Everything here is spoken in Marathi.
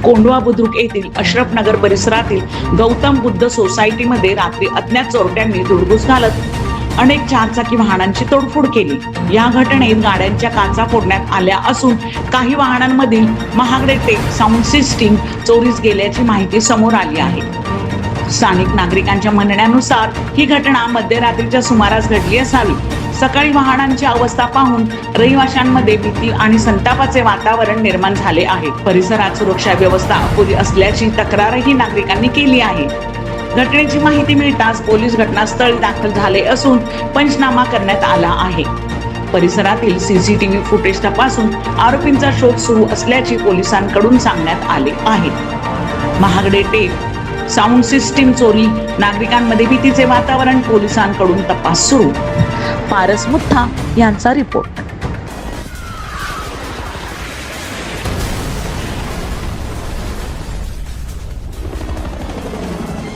कोंढवा बुद्रुक येथील अशरफ नगर परिसरातील गौतम बुद्ध सोसायटीमध्ये रात्री अज्ञात चोरट्यांनी धुडगूस घालत अनेक चारचाकी वाहनांची तोडफोड केली। या घटनेत गाड्यांच्या काचा फोडण्यात आल्या असून काही वाहनांमधील महागडे टेप साऊंड सिस्टीम चोरीस गेल्याची माहिती समोर आली आहे। स्थानिक नागरिकांच्या म्हणण्यानुसार ही घटना मध्यरात्रीच्या सुमारास घडली असावी। सकाळी वाहनांची अवस्था पाहून रहिवाशांमध्ये भीती आणि संतापाचे वातावरण निर्माण झाले आहे। परिसरात सुरक्षा व्यवस्था अपुरी असल्याची तक्रारही नागरिकांनी केली आहे। घटनेची माहिती मिळताच पोलीस घटनास्थळी दाखल झाले असून पंचनामा करण्यात आला आहे। परिसरातील सीसीटीव्ही फुटेज तपासून आरोपींचा शोध सुरू असल्याचे पोलिसांकडून सांगण्यात आले आहे। महागडे टेप साऊंड सिस्टीम चोरी, नागरिकांमध्ये भीतीचे वातावरण, पोलिसांकडून तपास सुरू। पारस मुठ्ठा यांचा रिपोर्ट।